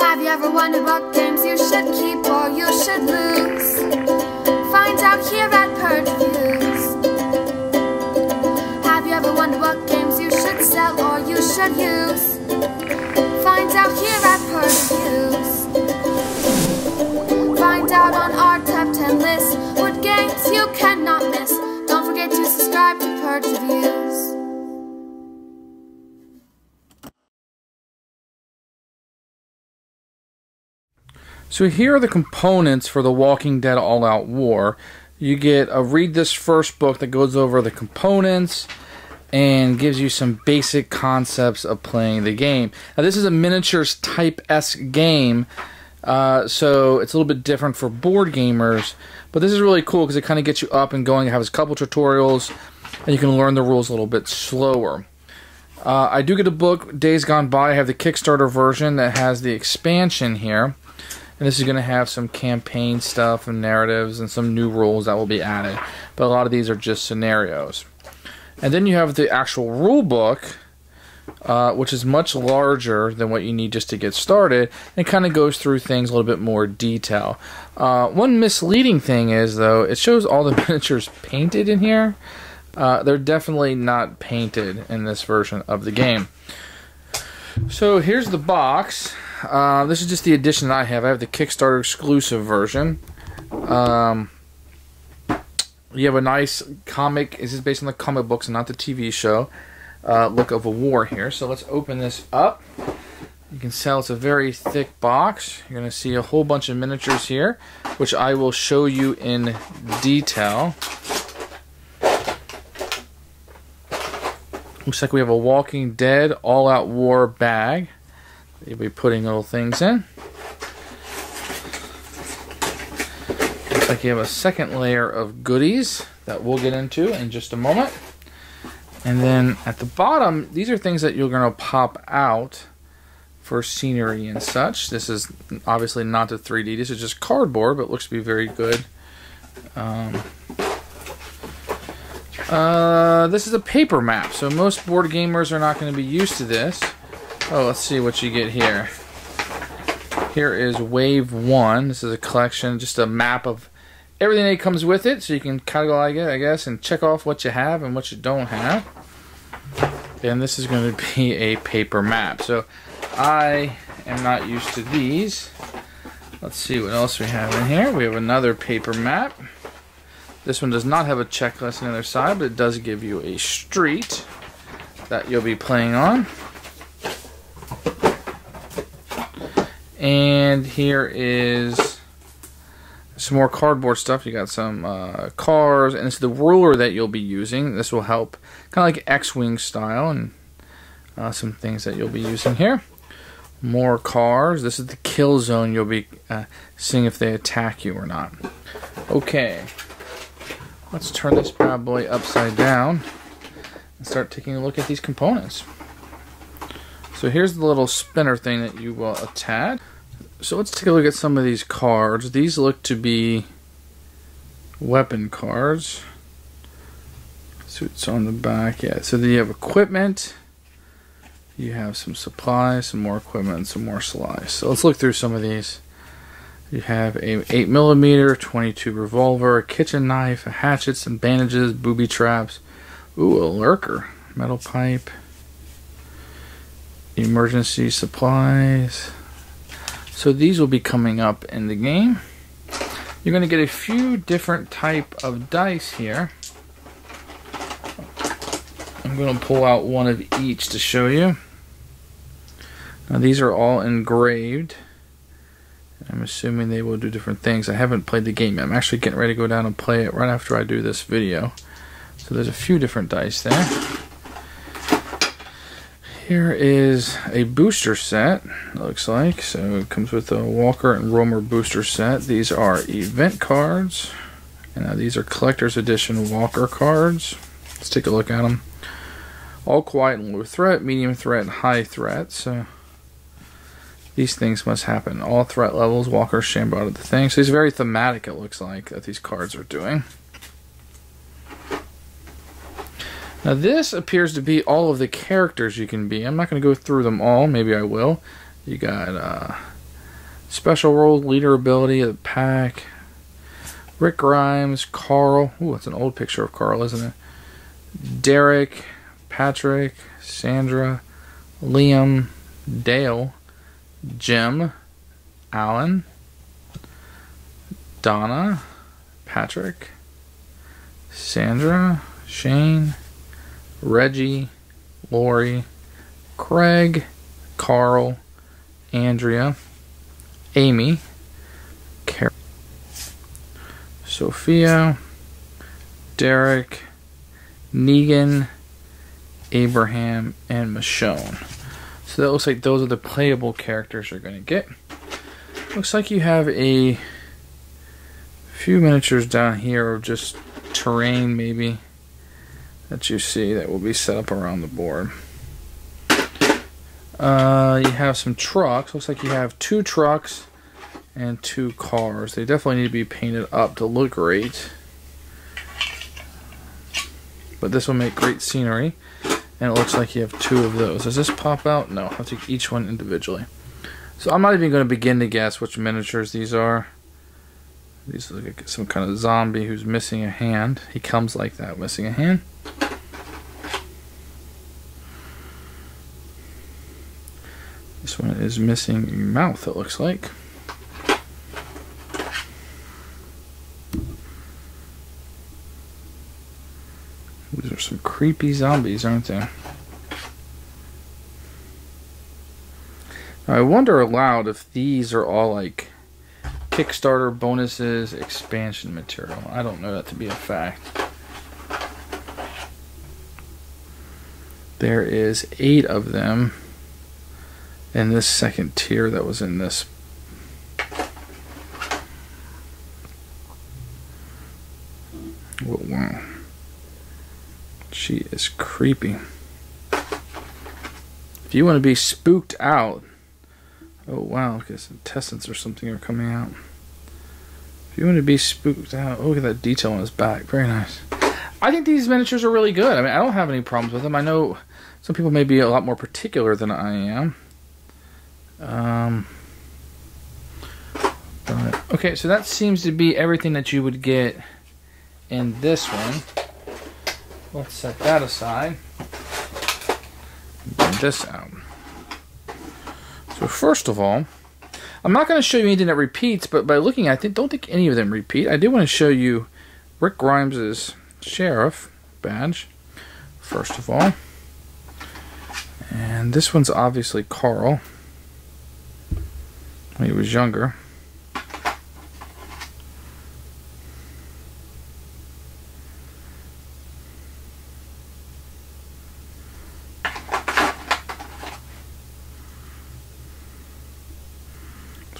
Have you ever wondered what games you should keep or you should lose? Find out here at Purge Reviews. Have you ever wondered what games you should sell or you should use? Find out here at Purge Reviews. Find out on our top 10 list what games you cannot miss. Don't forget to subscribe to Purge Reviews. So here are the components for the Walking Dead All Out War. You get a read this first book that goes over the components and gives you some basic concepts of playing the game. Now this is a miniatures type-esque game, so it's a little bit different for board gamers, but this is really cool because it kind of gets you up and going. It has a couple tutorials and you can learn the rules a little bit slower. I do get a book, Days Gone By. I have the Kickstarter version that has the expansion here. And this is going to have some campaign stuff and narratives and some new rules that will be added. But a lot of these are just scenarios. And then you have the actual rule book, which is much larger than what you need just to get started. And kind of goes through things a little bit more detail. One misleading thing is, though, it shows all the miniatures painted in here. They're definitely not painted in this version of the game. So here's the box. This is just the edition that I have. I have the Kickstarter exclusive version. You have a nice comic. This is based on the comic books and not the TV show. Look of a war here. So let's open this up. You can tell it's a very thick box. You're going to see a whole bunch of miniatures here, which I will show you in detail. Looks like we have a Walking Dead All Out War bag. You'll be putting little things in. Looks like you have a second layer of goodies that we'll get into in just a moment. And then at the bottom, these are things that you're going to pop out for scenery and such. This is obviously not the 3D. This is just cardboard, but looks to be very good. This is a paper map, so most board gamers are not going to be used to this. Oh, let's see what you get here. Here is Wave 1. This is a collection, just a map of everything that comes with it, so you can catalog it, I guess, and check off what you have and what you don't have. And this is going to be a paper map. So I am not used to these. Let's see what else we have in here. We have another paper map. This one does not have a checklist on the other side, but it does give you a street that you'll be playing on. And here is some more cardboard stuff. You got some cars, and it's the ruler that you'll be using. This will help, kind of like X-Wing style, and some things that you'll be using here. More cars. This is the kill zone. You'll be seeing if they attack you or not. Okay. Let's turn this bad boy upside down and start taking a look at these components. So here's the little spinner thing that you will attach. So let's take a look at some of these cards. These look to be weapon cards. Suits on the back, yeah. So then you have equipment. You have some supplies, some more equipment, some more supplies. So let's look through some of these. You have a 8mm, 22 revolver, a kitchen knife, a hatchet, some bandages, booby traps. Ooh, a lurker. Metal pipe. Emergency supplies. So these will be coming up in the game. You're going to get a few different type of dice here. I'm going to pull out one of each to show you. Now these are all engraved. I'm assuming they will do different things. I haven't played the game yet. I'm actually getting ready to go down and play it right after I do this video. So there's a few different dice there. Here is a booster set, it looks like. So it comes with a Walker and Roamer booster set. These are event cards. And these are collector's edition Walker cards. Let's take a look at them. All quiet and low threat, medium threat, and high threat. So these things must happen. All threat levels, Walker Shambo out of the thing. So it's very thematic, it looks like, that these cards are doing. Now this appears to be all of the characters you can be. I'm not going to go through them all. Maybe I will. You got Special role, leader ability of the pack. Rick Grimes, Carl. Ooh, that's an old picture of Carl, isn't it? Derek, Patrick, Sandra, Liam, Dale, Jim, Alan, Donna, Patrick, Sandra, Shane, Reggie, Lori, Craig, Carl, Andrea, Amy, Carol, Sophia, Derek, Negan, Abraham, and Michonne. So that looks like those are the playable characters you're going to get. Looks like you have a few miniatures down here of just terrain maybe that you see that will be set up around the board. You have some trucks. Looks like you have 2 trucks and 2 cars. They definitely need to be painted up to look great. But this will make great scenery. And it looks like you have 2 of those. Does this pop out? No, I'll take each one individually. So I'm not even going to begin to guess which miniatures these are. These look like some kind of zombie who's missing a hand. He comes like that, missing a hand. This one is missing a mouth, it looks like. These are some creepy zombies, aren't they? Now, I wonder aloud if these are all like Kickstarter bonuses, expansion material. I don't know that to be a fact. There is 8 of them in this second tier that was in this. Oh, wow. She is creepy. If you want to be spooked out. Oh wow, because intestines or something are coming out. If you want to be spooked out, oh, look at that detail on his back. Very nice. I think these miniatures are really good. I mean, I don't have any problems with them. I know some people may be a lot more particular than I am. But, okay, so that seems to be everything that you would get in this one. Let's set that aside. Bring this out. So first of all, I'm not going to show you anything that repeats, but by looking at it, I don't think any of them repeat. I do want to show you Rick Grimes' sheriff badge, first of all. And this one's obviously Carl when he was younger.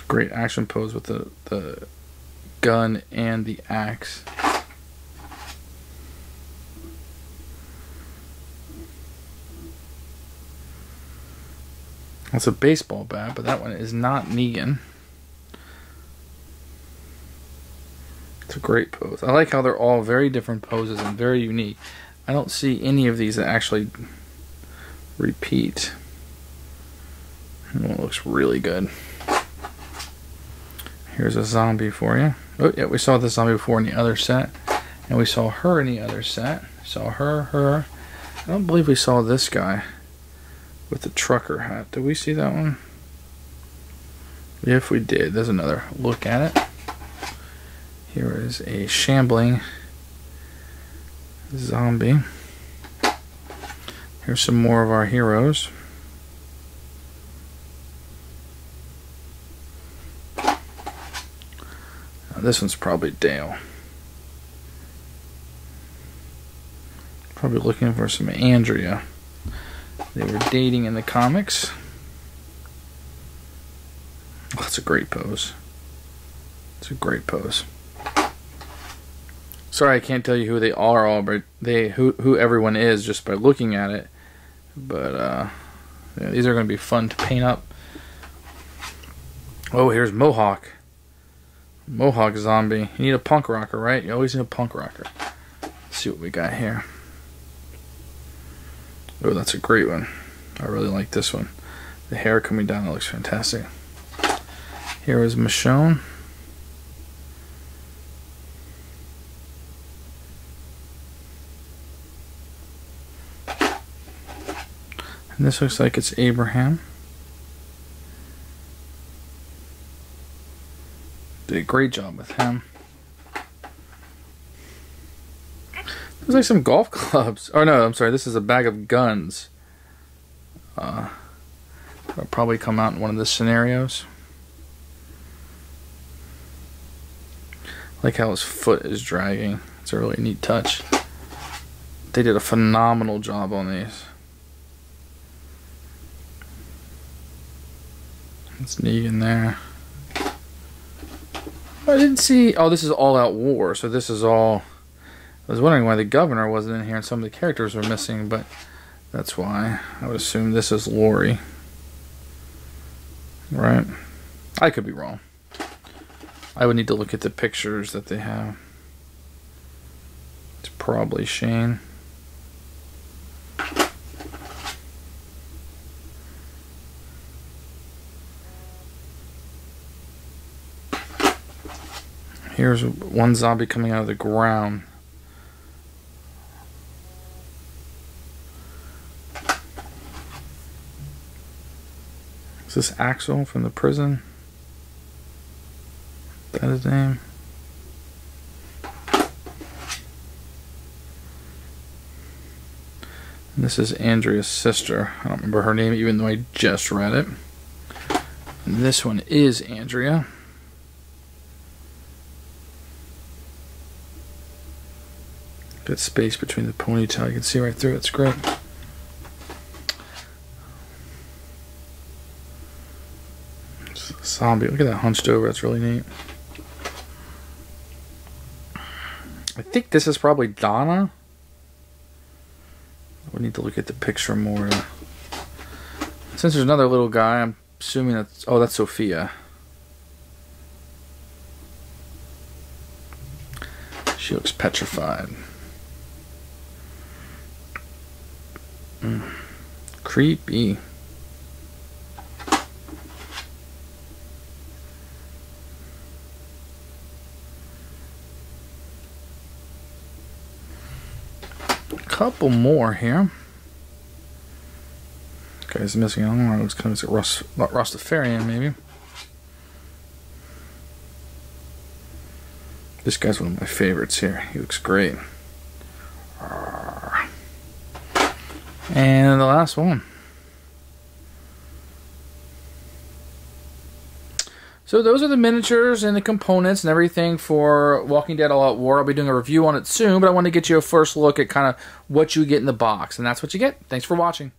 Great action pose with the gun and the axe. That's a baseball bat, but that one is not Negan. It's a great pose. I like how they're all very different poses and very unique. I don't see any of these that actually repeat. That one looks really good. Here's a zombie for you. Oh, yeah, we saw the zombie before in the other set. And we saw her in the other set. Saw her. I don't believe we saw this guy with the trucker hat. Did we see that one? If we did, there's another look at it. Here is a shambling zombie. Here's some more of our heroes. This one's probably Dale. Probably looking for some Andrea. They were dating in the comics. Oh, that's a great pose. It's a great pose. Sorry, I can't tell you who they are all, but who everyone is just by looking at it. But yeah, these are going to be fun to paint up. Oh, here's Mohawk. Mohawk zombie. You need a punk rocker, right? You always need a punk rocker. Let's see what we got here. Oh, that's a great one. I really like this one. The hair coming down, that looks fantastic. Here is Michonne. And this looks like it's Abraham. Did a great job with him. Looks like some golf clubs. Oh no, I'm sorry, this is a bag of guns. That'll probably come out in one of the scenarios. I like how his foot is dragging. It's a really neat touch. They did a phenomenal job on these. It's Negan there. I didn't see... Oh, this is All Out War, so this is all... I was wondering why the governor wasn't in here and some of the characters were missing, but that's why. I would assume this is Lori. Right? I could be wrong. I would need to look at the pictures that they have. It's probably Shane. Here's one zombie coming out of the ground. Is this Axel from the prison? Is that his name? And this is Andrea's sister. I don't remember her name even though I just read it. And this one is Andrea. Good space between the ponytail. You can see right through it. It's great. It's a zombie. Look at that hunched over. That's really neat. I think this is probably Donna. We need to look at the picture more. Since there's another little guy, I'm assuming that's... Oh, that's Sophia. She looks petrified. Creepy. Couple more here. Guy's missing. I don't know. It's kind of Rastafarian, maybe. This guy's one of my favorites here. He looks great. And the last one. So those are the miniatures and the components and everything for Walking Dead All Out War. I'll be doing a review on it soon, but I want to get you a first look at kind of what you get in the box. And that's what you get. Thanks for watching.